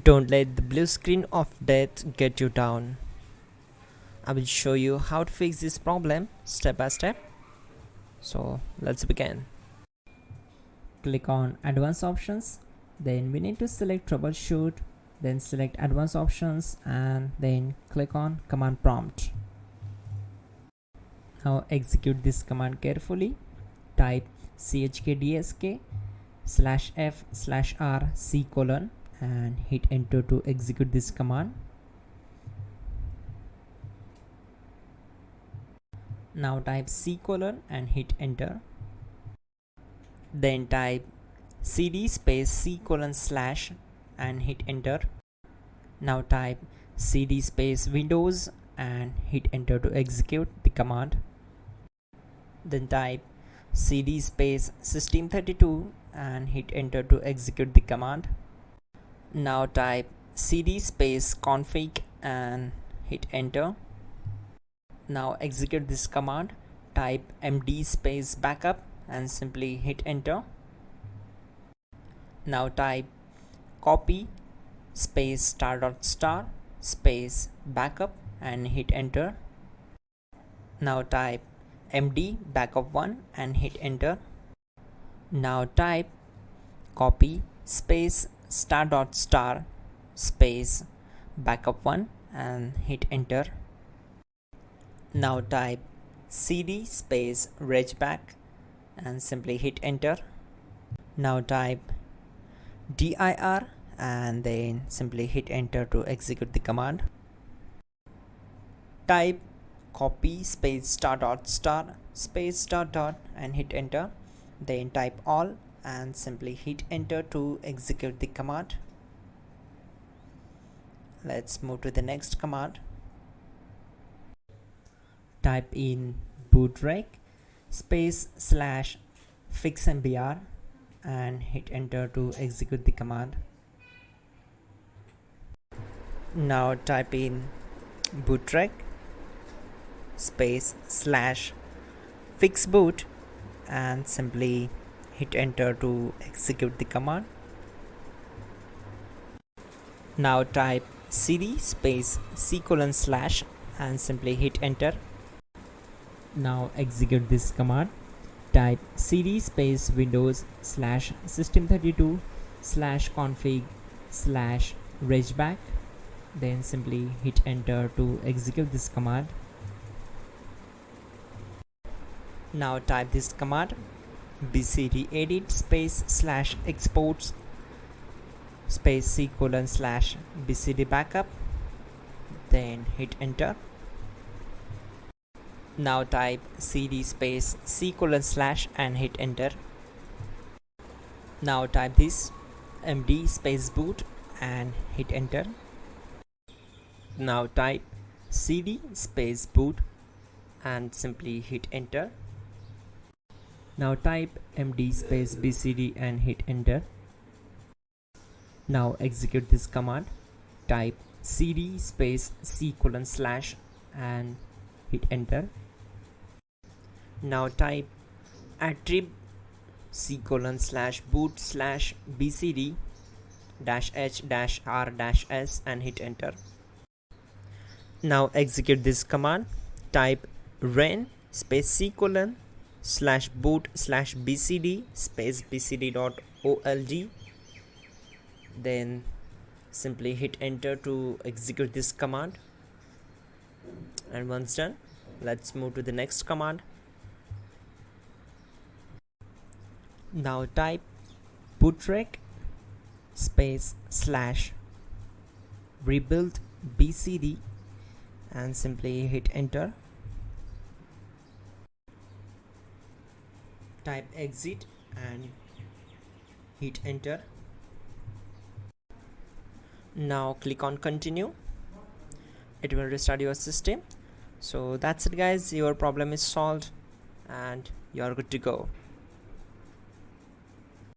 Don't let the blue screen of death get you down. I will show you how to fix this problem step by step. So let's begin. Click on advanced options, then we need to select troubleshoot, then select advanced options and then click on command prompt. Now execute this command carefully. Type chkdsk/f/r:" and hit enter to execute this command. Now type C:" and hit enter. Then type cd space C:/ and hit enter. Now type cd space Windows and hit enter to execute the command. Then type cd space System32 and hit enter to execute the command. Now type cd space config and hit enter. Now execute this command. Type md space backup and simply hit enter. Now type copy space *** space backup and hit enter. Now type md backup1 and hit enter. Now type copy space *** space backup1 and hit enter. Now type cd space regback and simply hit enter. Now type dir and then simply hit enter to execute the command. Type copy space *** space .. and hit enter. Then type all and simply hit enter to execute the command. Let's move to the next command. Type in bootrec space /fixmbr and hit enter to execute the command. Now type in bootrec space /fixboot and simply hit enter to execute the command. Now type cd space C:/ and simply hit enter. Now execute this command. Type cd space Windows /system32/config/regback, then simply hit enter to execute this command. Now type this command bcd edit space /exports space C:/ bcd backup, then hit enter. Now type cd space C:/ and hit enter. Now type this md space boot and hit enter. Now type cd space boot and simply hit enter. Now type md space bcd and hit enter. Now execute this command. Type cd space C:/ and hit enter. Now type attrib C:/boot/bcd-h-r-s and hit enter. Now execute this command. Type ren space C:/boot/bcd space bcd.old, then simply hit enter to execute this command. And once done, let's move to the next command. Now type bootrec space /rebuild bcd and simply hit enter. Type exit and hit enter. Now click on continue. It will restart your system. So that's it guys, your problem is solved and you are good to go.